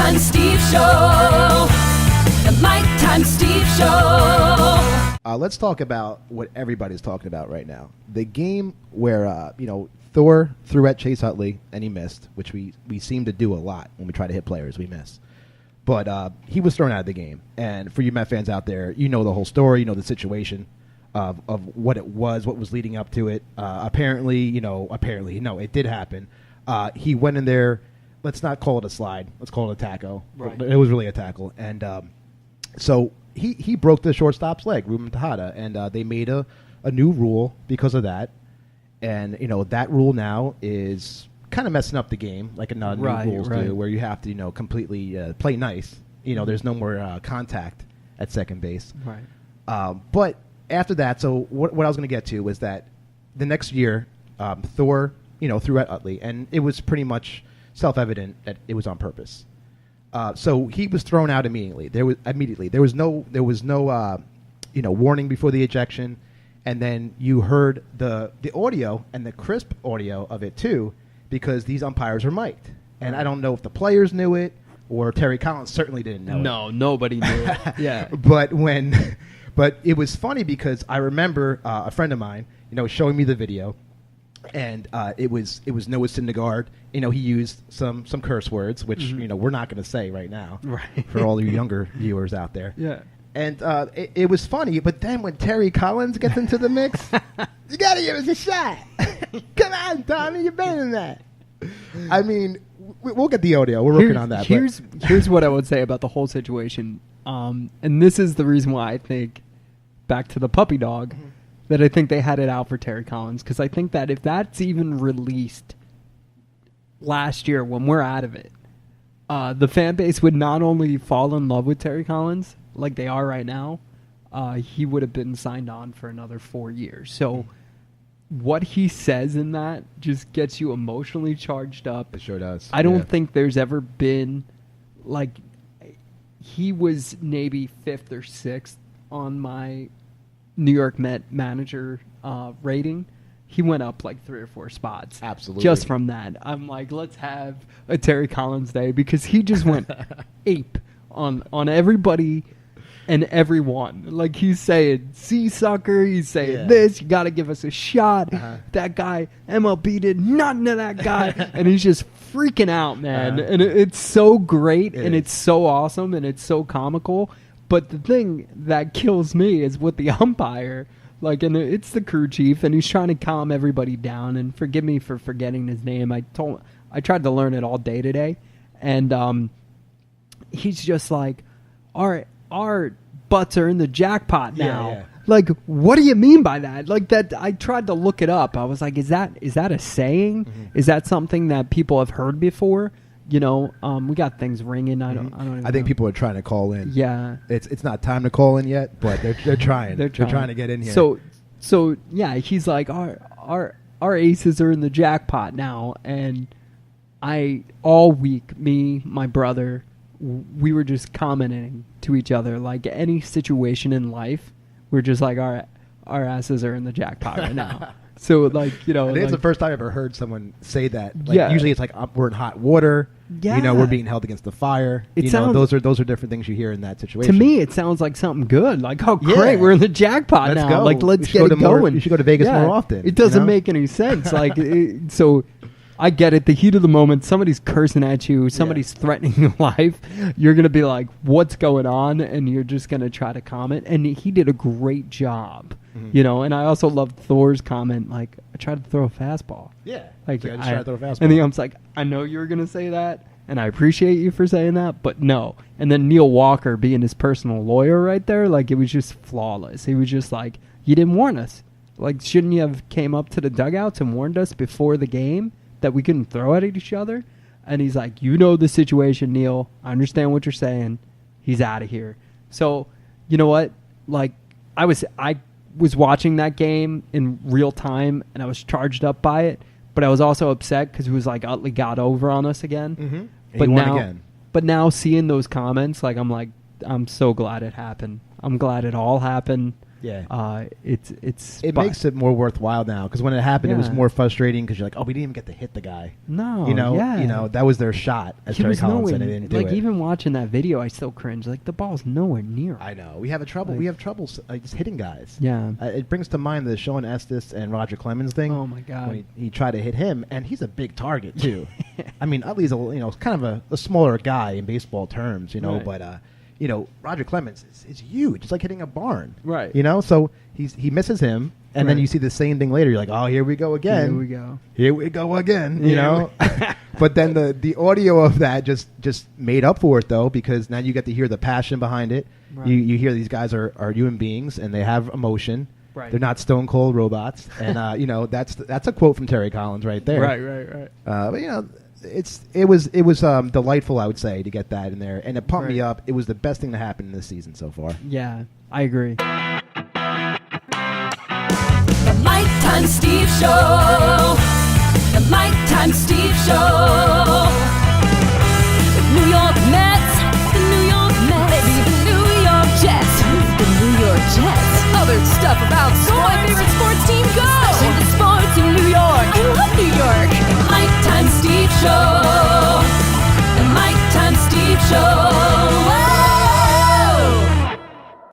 Times Steve Show. The Mike Times Steve Show. Let's talk about what everybody's talking about right now. The game where, Thor threw at Chase Utley and he missed, which we seem to do a lot when we try to hit players. We miss. But he was thrown out of the game. And for you Met fans out there, you know the whole story. You know the situation of what it was, what was leading up to it. Apparently, no, it did happen. He went in there. Let's not call it a slide. Let's call it a tackle. Right. It was really a tackle. And so he broke the shortstop's leg, Ruben Tejada, and they made a new rule because of that. And, that rule now is kind of messing up the game, like new rules do, where you have to, completely play nice. There's no more contact at second base. Right. But after that, so what I was going to get to was that the next year, Thor, threw at Utley, and it was pretty much self-evident that it was on purpose. So he was thrown out immediately. There was no warning before the ejection, and then you heard the audio and the crisp audio of it too, because these umpires are mic'd. And I don't know if the players knew it or Terry Collins certainly didn't know it. No, nobody knew it. Yeah. But it was funny because I remember a friend of mine, showing me the video, and it was Noah Syndergaard. He used some curse words, which we're not going to say right now, right, for all your younger viewers out there. Yeah. And it was funny, but then when Terry Collins gets into the mix, you got to give us a shot. Come on, Tommy, you're better than that. I mean, we'll get the audio. We're working on that. Here's what I would say about the whole situation. And this is the reason why I think, back to the puppy dog, that I think they had it out for Terry Collins. Because I think that if that's even released last year when we're out of it, the fan base would not only fall in love with Terry Collins like they are right now, he would have been signed on for another 4 years. So what he says in that just gets you emotionally charged up. It sure does. I don't think there's ever been, he was maybe 5th or 6th on my New York Met manager rating. He went up 3 or 4 spots. Absolutely. Just from that. I'm like, let's have a Terry Collins day, because he just went ape on everybody and everyone. He's saying, see, sucker, he's saying this, you got to give us a shot. That guy, MLB did nothing to that guy. And he's just freaking out, man. And it's so great, and it's so awesome, and it's so comical. But the thing that kills me is with the umpire, and it's the crew chief, and he's trying to calm everybody down. And forgive me for forgetting his name. I tried to learn it all day today, and he's just like, our butts are in the jackpot now. Yeah. What do you mean by that? That I tried to look it up. I was like, is that a saying? Is that something that people have heard before? We got things ringing. I don't I think people are trying to call in. Yeah. It's not time to call in yet, but they're trying. They're trying to get in here. So yeah, he's like, our aces are in the jackpot now, and all week, me, my brother, we were just commenting to each other, any situation in life, we're just like, our asses are in the jackpot right now. So I think it's the first time I ever heard someone say that. Usually it's we're in hot water. Yeah. We're being held against the fire. Those are different things you hear in that situation. To me, it sounds like something good. Great, we're in the jackpot let's now. Go. Let's get it going. You should go to Vegas more often. It doesn't make any sense. So I get it. The heat of the moment, somebody's cursing at you, somebody's threatening your life. You're going to be like, what's going on? And you're just going to try to comment. And he did a great job, And I also loved Thor's comment, I tried to throw a fastball. Yeah. I just tried to throw a fastball. And the ump's like, I know you were going to say that, and I appreciate you for saying that, but no. And then Neil Walker being his personal lawyer right there, it was just flawless. He was just like, you didn't warn us. Shouldn't you have came up to the dugouts and warned us before the game that we couldn't throw at each other? And he's like, you know the situation, Neil. I understand what you're saying. He's out of here. So, you know what? I was watching that game in real time, and I was charged up by it, but I was also upset because it was Utley got over on us again. But now seeing those comments, I'm so glad it happened. I'm glad it all happened. Yeah. It's It makes it more worthwhile now because when it happened, it was Yeah. more frustrating because you're like, oh, we didn't even get to hit the guy. no, You know, that was their shot, as He Terry was Collins said. nowhere, They didn't do like it. even watching that video, I still cringe. Like the ball's nowhere near. I know we have trouble. Like- We have trouble just hitting guys. Yeah. It brings to mind the Sean Estes and Roger Clemens thing. Oh my God. When he tried to hit him, and he's a big target too. I mean, Utley's kind of a smaller guy in baseball terms, Right. but Roger Clemens is huge. It's like hitting a barn. Right. So he misses him, and then Right. you see the same thing later. You're like, oh, here we go again. Here we go. Here we go again. You Here know. But then the audio of that just made up for it though, because now you get to hear the passion behind it. Right. You hear these guys are human beings and they have emotion. Right. They're not stone cold robots, and that's a quote from Terry Collins right there. Right. But it was delightful, I would say, to get that in there, and it pumped me Right. up. It was the best thing to happen this season so far. Yeah, I agree. The Mike Times Steve Show. The Mike Times Steve Show. The New York Mets. The New York Mets. Maybe the New York Jets. The New York Jets. Other stuff about sports. My favorite sports team. Go. Especially the sports in New York. I love New York. The Mike Times Steve Show. The Mike Times Steve Show.